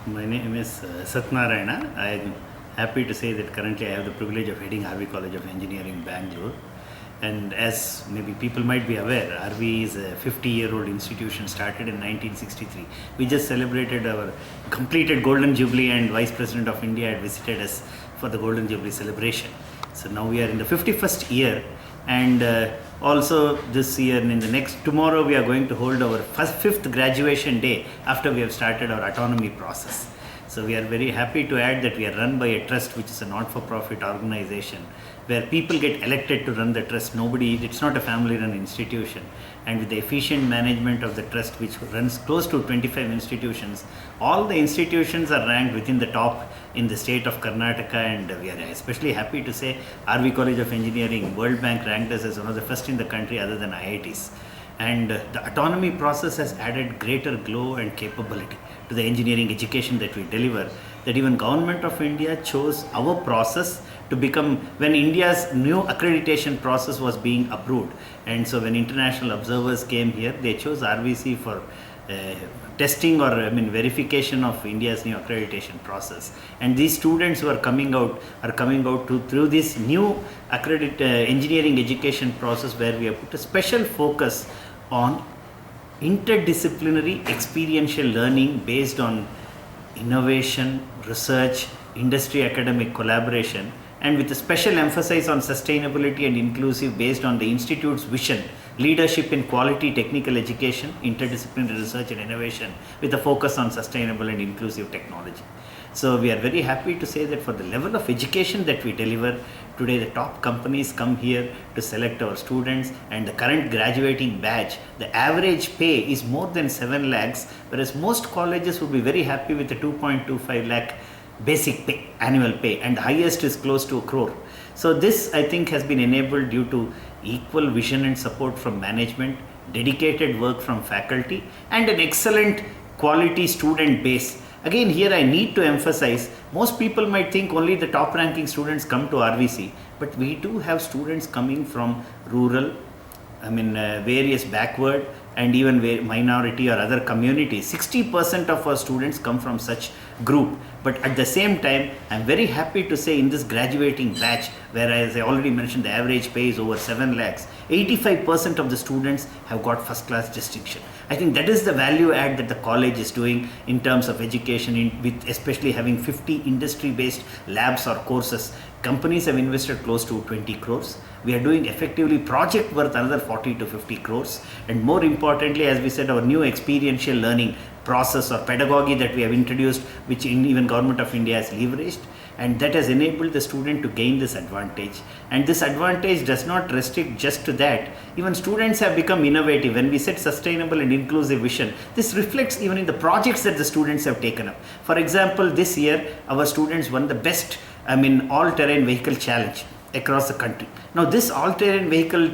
My name is Satnarayana. I am happy to say that currently I have the privilege of heading RV College of Engineering, Bangalore. And as maybe people might be aware, RV is a 50-year-old institution started in 1963. We just celebrated our completed Golden Jubilee, and Vice President of India had visited us for the Golden Jubilee celebration. So now we are in the 51st year, and also this year and in the next tomorrow we are going to hold our fifth graduation day after we have started our autonomy process. So we are very happy to add that we are run by a trust, which is a not-for-profit organization where people get elected to run the trust. It's not a family-run institution. And with the efficient management of the trust, which runs close to 25 institutions, all the institutions are ranked within the top in the state of Karnataka, and we are especially happy to say RV College of Engineering, World Bank ranked us as one of the first in the country other than IITs. And the autonomy process has added greater glow and capability to the engineering education that we deliver, that even Government of India chose our process to become, when India's new accreditation process was being approved, and so when international observers came here, they chose RVC for testing or verification of India's new accreditation process. And these students who are coming out through this new engineering education process, where we have put a special focus on interdisciplinary experiential learning based on innovation, research, industry academic collaboration, and with a special emphasis on sustainability and inclusive based on the Institute's vision, leadership in quality technical education, interdisciplinary research and innovation with a focus on sustainable and inclusive technology. So we are very happy to say that for the level of education that we deliver, today the top companies come here to select our students, and the current graduating batch, the average pay is more than 7 lakhs, whereas most colleges would be very happy with a 2.25 lakh basic pay, annual pay, and the highest is close to 1 crore. So this, I think, has been enabled due to equal vision and support from management, dedicated work from faculty, and an excellent quality student base. Again, here I need to emphasize, most people might think only the top ranking students come to RVC, but we do have students coming from rural, various backward and even minority or other communities. 60% of our students come from such group. But at the same time, I'm very happy to say in this graduating batch, where, as I already mentioned, the average pay is over 7 lakhs, 85% of the students have got first class distinction. I think that is the value add that the college is doing in terms of education, with especially having 50 industry based labs or courses. Companies have invested close to 20 crores. We are doing effectively project worth another 40 to 50 crores. And more importantly, as we said, our new experiential learning process or pedagogy that we have introduced, which even Government of India has leveraged, and that has enabled the student to gain this advantage. And this advantage does not restrict just to that. Even students have become innovative. When we set sustainable and inclusive vision, this reflects even in the projects that the students have taken up. For example, this year our students won the best all-terrain vehicle challenge across the country. Now this all-terrain vehicle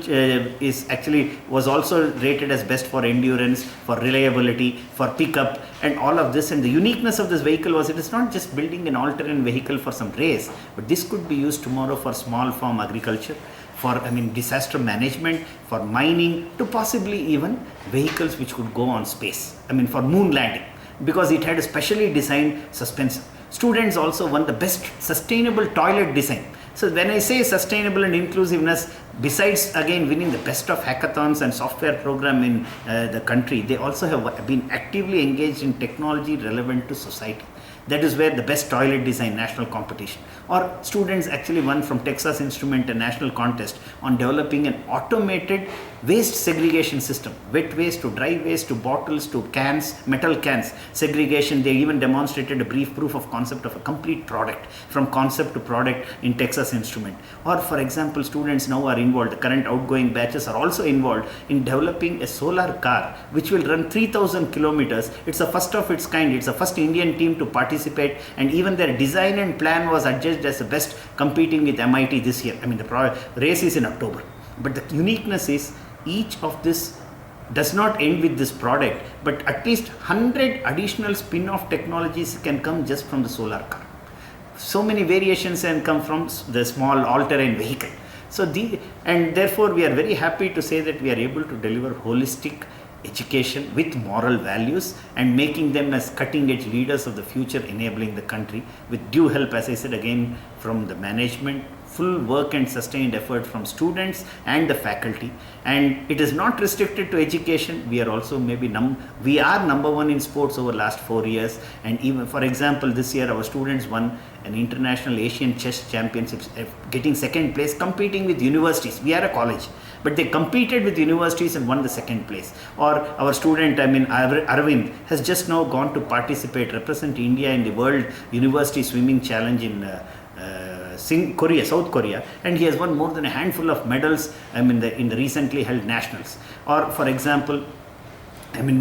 was also rated as best for endurance, for reliability, for pickup, and all of this. And the uniqueness of this vehicle was, it is not just building an all-terrain vehicle for some race, but this could be used tomorrow for small farm agriculture, for disaster management, for mining, to possibly even vehicles which could go on space, for moon landing, because it had a specially designed suspension. Students also won the best sustainable toilet design. So when I say sustainable and inclusiveness, besides again winning the best of hackathons and software program in the country, they also have been actively engaged in technology relevant to society. That is where the best toilet design national competition, or students actually won from Texas Instrument a national contest on developing an automated waste segregation system, wet waste to dry waste to bottles to cans, metal cans segregation. They even demonstrated a brief proof of concept of a complete product, from concept to product, in Texas Instrument. Or for example, students now are involved, the current outgoing batches are also involved in developing a solar car which will run 3,000 kilometers. It's the first of its kind. It's the first Indian team to participate, and even their design and plan was adjudged as the best, competing with MIT this year. The race is in October. But the uniqueness is, each of this does not end with this product, but at least 100 additional spin-off technologies can come just from the solar car. So many variations can come from the small all-terrain vehicle. And therefore we are very happy to say that we are able to deliver holistic education with moral values and making them as cutting edge leaders of the future, enabling the country with due help, as I said again, from the management, full work and sustained effort from students and the faculty. And it is not restricted to education. We are also maybe we are number one in sports over last 4 years. And even, for example, this year our students won an international Asian chess championships, getting second place, competing with universities. We are a college, but they competed with universities and won the second place. Or our student, Arvind, has just now gone to participate, represent India in the World University Swimming Challenge in South Korea, and he has won more than a handful of medals in the recently held nationals. Or for example,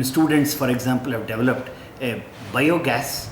students, for example, have developed a biogas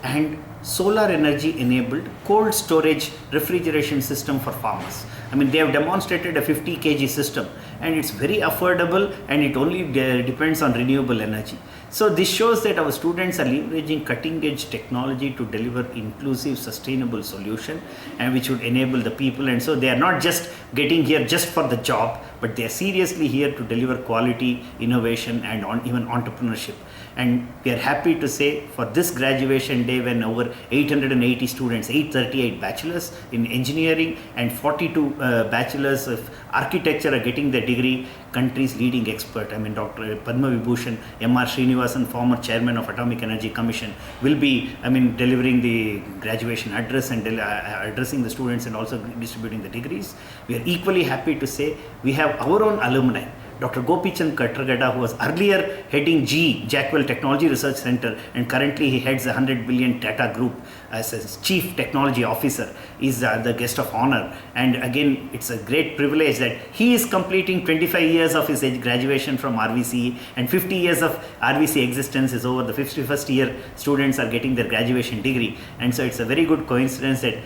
and solar energy enabled cold storage refrigeration system for farmers. They have demonstrated a 50 kg system, and it's very affordable, and it only depends on renewable energy. So this shows that our students are leveraging cutting edge technology to deliver inclusive, sustainable solution, and which would enable the people. And so they are not just getting here just for the job, but they are seriously here to deliver quality, innovation, and even entrepreneurship. And we are happy to say, for this graduation day, when over 880 students, 838 bachelors in engineering and 42 bachelors of architecture are getting their degree, country's leading expert, Dr. Padma Vibhushan M.R. Srinivasan, former chairman of Atomic Energy Commission, will be delivering the graduation address and addressing the students and also distributing the degrees. We are equally happy to say we have our own alumni, Dr. Gopichand Katragada, who was earlier heading Jackwell Technology Research Center, and currently he heads the 100 billion Tata Group as a Chief Technology Officer, is the guest of honor. And again, it's a great privilege that he is completing 25 years of his graduation from RVCE, and 50 years of RVC existence is over. The 51st year students are getting their graduation degree. And so it's a very good coincidence that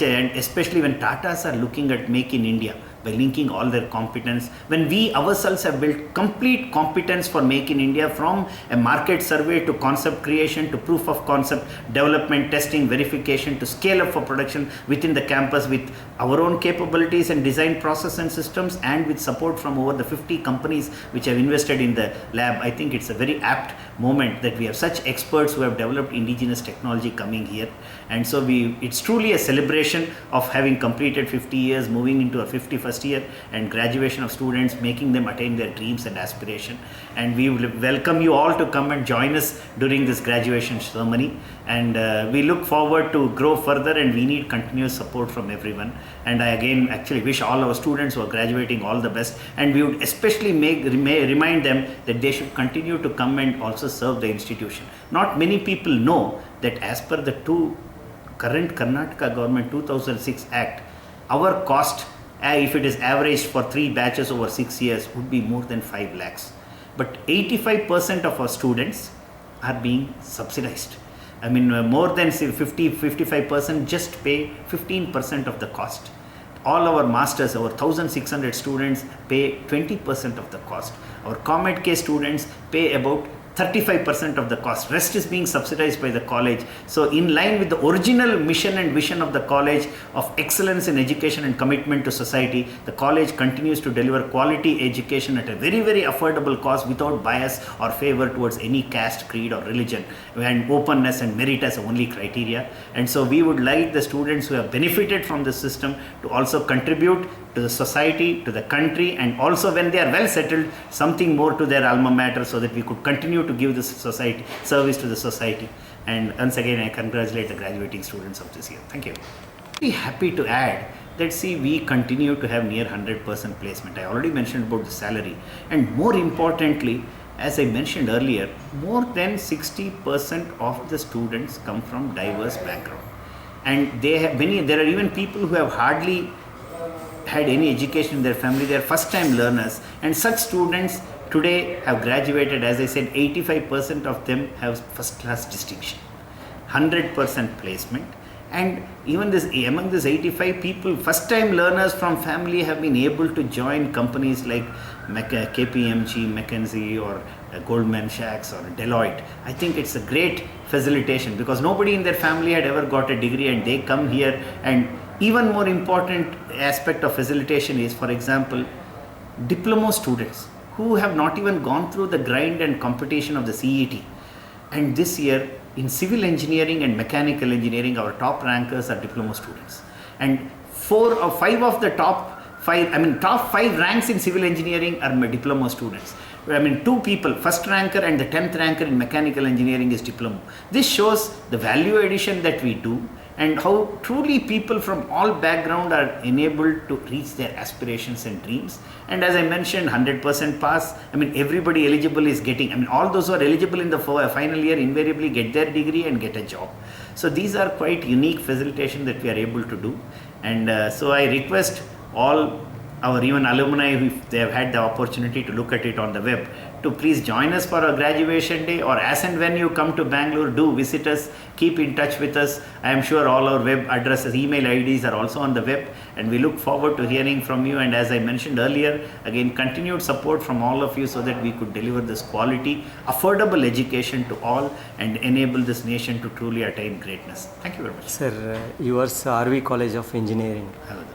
and especially when Tatas are looking at Make in India, by linking all their competence, when we ourselves have built complete competence for Make in India, from a market survey to concept creation to proof of concept development, testing, verification, to scale up for production within the campus with our own capabilities and design process and systems, and with support from over the 50 companies which have invested in the lab. I think it's a very apt moment that we have such experts who have developed indigenous technology coming here. And so it's truly a celebration of having completed 50 years, moving into our 51st year, and graduation of students, making them attain their dreams and aspiration. And we will welcome you all to come and join us during this graduation ceremony. And we look forward to grow further, and we need continuous support from everyone. And I again actually wish all our students who are graduating all the best, and we would especially remind them that they should continue to come and also serve the institution. Not many people know that as per the current Karnataka government 2006 Act, our cost, if it is averaged for 3 batches over 6 years, would be more than 5 lakhs. But 85% of our students are being subsidized. More than 55% just pay 15% of the cost. All our masters, our 1,600 students, pay 20% of the cost. Our Comet K students pay about 35% of the cost. Rest is being subsidized by the college. So in line with the original mission and vision of the college of excellence in education and commitment to society, the college continues to deliver quality education at a very, very affordable cost, without bias or favor towards any caste, creed or religion, and openness and merit as only criteria. And so we would like the students who have benefited from the system to also contribute to the society, to the country, and also when they are well settled, something more to their alma mater, so that we could continue to give this society service to the society. And once again, I congratulate the graduating students of this year. Thank you. Very happy to add that we continue to have near 100% placement. I already mentioned about the salary, and more importantly, as I mentioned earlier, more than 60% of the students come from diverse background, and there are even people who have hardly had any education in their family. They are first time learners, and such students today have graduated. As I said, 85% of them have first class distinction, 100% placement. And even among this 85 people, first time learners from family have been able to join companies like KPMG, McKinsey or Goldman Sachs or Deloitte. I think it's a great facilitation, because nobody in their family had ever got a degree, and they come here. And even more important aspect of facilitation is, for example, diploma students. who have not even gone through the grind and competition of the CET. And this year, in civil engineering and mechanical engineering, our top rankers are diploma students. And 4 or 5 of the top 5 ranks in civil engineering are my diploma students. 2 people, first ranker and the 10th ranker in mechanical engineering is diploma. This shows the value addition that we do and how truly people from all background are enabled to reach their aspirations and dreams. And as I mentioned, 100% pass. Everybody eligible is getting, all those who are eligible in the final year invariably get their degree and get a job. So these are quite unique facilitation that we are able to do. And so I request all our even alumni, if they have had the opportunity to look at it on the web, to please join us for our graduation day, or as and when you come to Bangalore, do visit us, keep in touch with us. I am sure all our web addresses, email IDs are also on the web, and we look forward to hearing from you. And as I mentioned earlier, again, continued support from all of you so that we could deliver this quality, affordable education to all and enable this nation to truly attain greatness. Thank you very much. Sir, yours RV College of Engineering.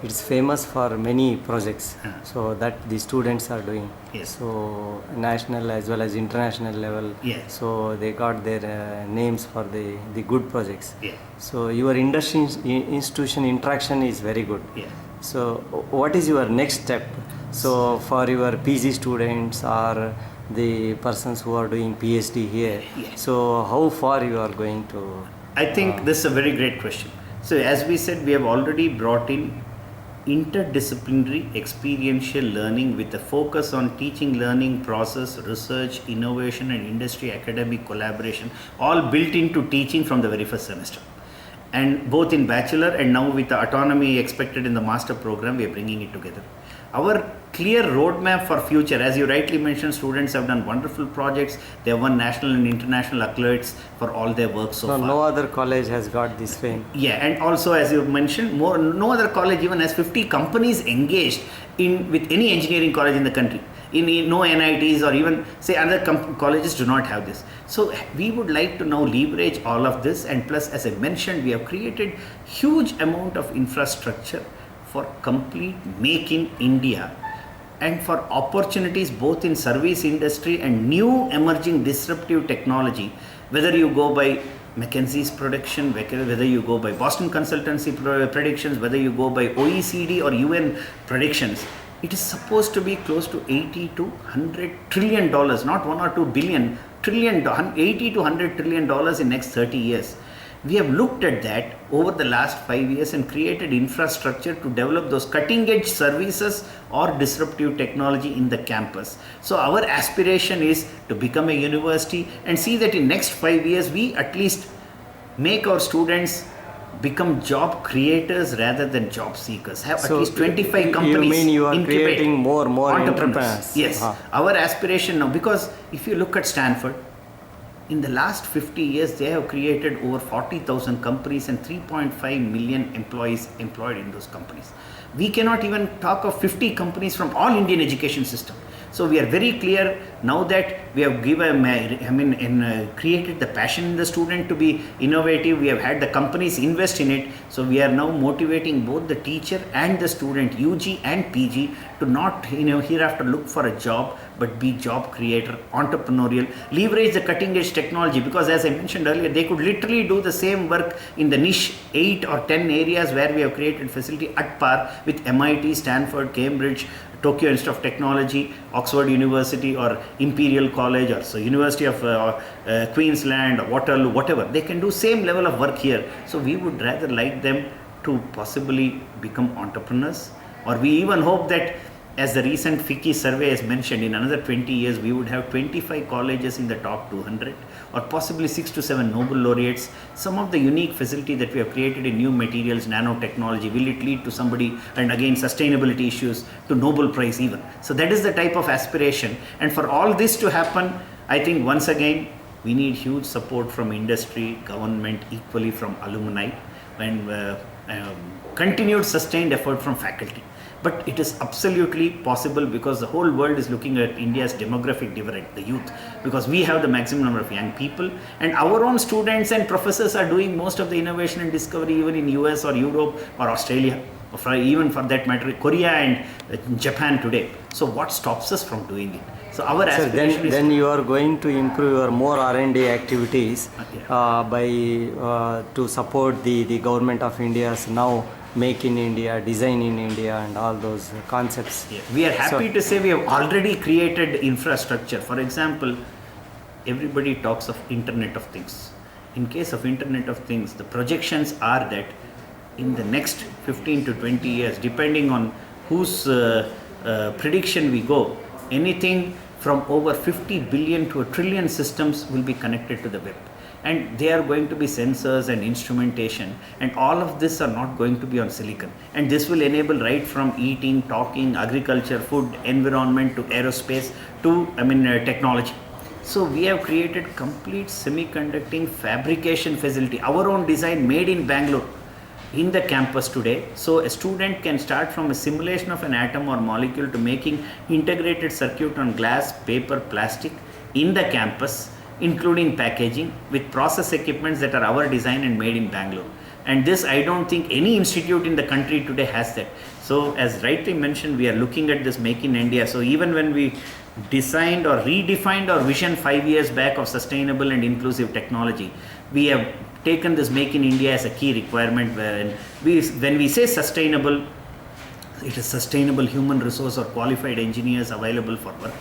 It's famous for many projects, so that the students are doing. Yes. So national as well as international level. Yes. So they got their names for the good projects. Yeah. So your institution interaction is very good. Yeah. So what is your next step? So for your PG students or the persons who are doing PhD here, so how far you are going to? I think this is a very great question. So as we said, we have already brought in interdisciplinary experiential learning with a focus on teaching learning process, research, innovation and industry academic collaboration, all built into teaching from the very first semester. And both in bachelor and now with the autonomy expected in the master program, we are bringing it together. Our clear roadmap for future, as you rightly mentioned, students have done wonderful projects. They have won national and international accolades for all their work so far. No other college has got this fame. Yeah, and also as you mentioned, no other college even has 50 companies engaged with any engineering college in the country. No NITs or even say other colleges do not have this. So we would like to now leverage all of this, and plus, as I mentioned, we have created huge amount of infrastructure for complete Make in India and for opportunities both in service industry and new emerging disruptive technology, whether you go by McKinsey's prediction, whether you go by Boston Consultancy predictions, whether you go by OECD or UN predictions. It is supposed to be close to 80 to 100 trillion dollars, not 1 or 2 billion, 80 to 100 trillion dollars in next 30 years. We have looked at that over the last 5 years and created infrastructure to develop those cutting edge services or disruptive technology in the campus. So our aspiration is to become a university and see that in next 5 years we at least make our students become job creators rather than job seekers. Have at least 25 companies. You mean you are creating more entrepreneurs? Yes. Our aspiration now, because if you look at Stanford, in the last 50 years, they have created over 40,000 companies and 3.5 million employees employed in those companies. We cannot even talk of 50 companies from all Indian education system. So we are very clear now that we have created the passion in the student to be innovative. We have had the companies invest in it. So we are now motivating both the teacher and the student, UG and PG, to not hereafter look for a job, but be job creator, entrepreneurial, leverage the cutting edge technology, because as I mentioned earlier, they could literally do the same work in the niche 8 or 10 areas where we have created facility at par with MIT, Stanford, Cambridge, Tokyo Institute of Technology, Oxford University or Imperial College or so University of Queensland or Waterloo, whatever. They can do same level of work here. So we would rather like them to possibly become entrepreneurs, or we even hope that, as the recent FICCI survey has mentioned, in another 20 years we would have 25 colleges in the top 200 or possibly 6 to 7 Nobel laureates. Some of the unique facility that we have created in new materials, nanotechnology, will it lead to somebody, and again sustainability issues, to Nobel Prize even. So that is the type of aspiration, and for all this to happen, I think once again we need huge support from industry, government, equally from alumni, and continued sustained effort from faculty. But it is absolutely possible, because the whole world is looking at India's demographic dividend, the youth, because we have the maximum number of young people, and our own students and professors are doing most of the innovation and discovery even in US or Europe or Australia, or even for that matter Korea and Japan today. So what stops us from doing it? So our Sir, aspiration is then you are going to improve your more R&D activities by to support the government of India's now Make in India, Design in India, and all those concepts. Yeah. We are happy So- to say we have already created infrastructure. For example, everybody talks of Internet of Things. In case of Internet of Things, the projections are that in the next 15 to 20 years, depending on whose prediction we go, anything from over 50 billion to a trillion systems will be connected to the web. And they are going to be sensors and instrumentation, and all of this are not going to be on silicon. And this will enable right from eating, talking, agriculture, food, environment to aerospace to technology. So we have created complete semiconducting fabrication facility, our own design made in Bangalore, in the campus today. So a student can start from a simulation of an atom or molecule to making integrated circuit on glass, paper, plastic in the campus, including packaging with process equipments that are our design and made in Bangalore. And this, I don't think any institute in the country today has that. So as rightly mentioned, we are looking at this Make in India. So even when we designed or redefined our vision 5 years back of sustainable and inclusive technology, we have taken this Make in India as a key requirement. When we say sustainable, it is sustainable human resource or qualified engineers available for work.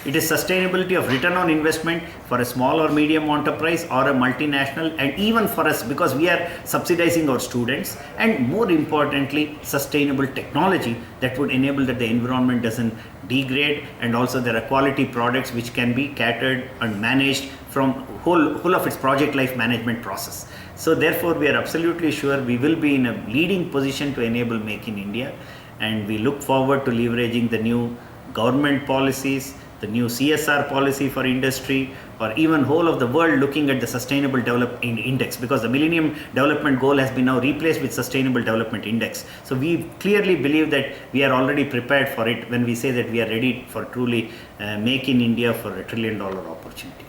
It is sustainability of return on investment for a small or medium enterprise or a multinational, and even for us, because we are subsidizing our students, and more importantly, sustainable technology that would enable that the environment doesn't degrade, and also there are quality products which can be catered and managed from whole of its project life management process. So therefore, we are absolutely sure we will be in a leading position to enable Make in India, and we look forward to leveraging the new government policies, the new CSR policy for industry, or even whole of the world looking at the Sustainable Development Index, because the Millennium Development Goal has been now replaced with Sustainable Development Index. So we clearly believe that we are already prepared for it when we say that we are ready for truly Make in India for $1 trillion opportunity.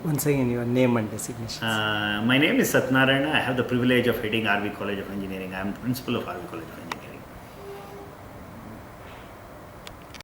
Once again, your name and designation. My name is Satnarayana. I have the privilege of heading RV College of Engineering. I am principal of RV College of Engineering.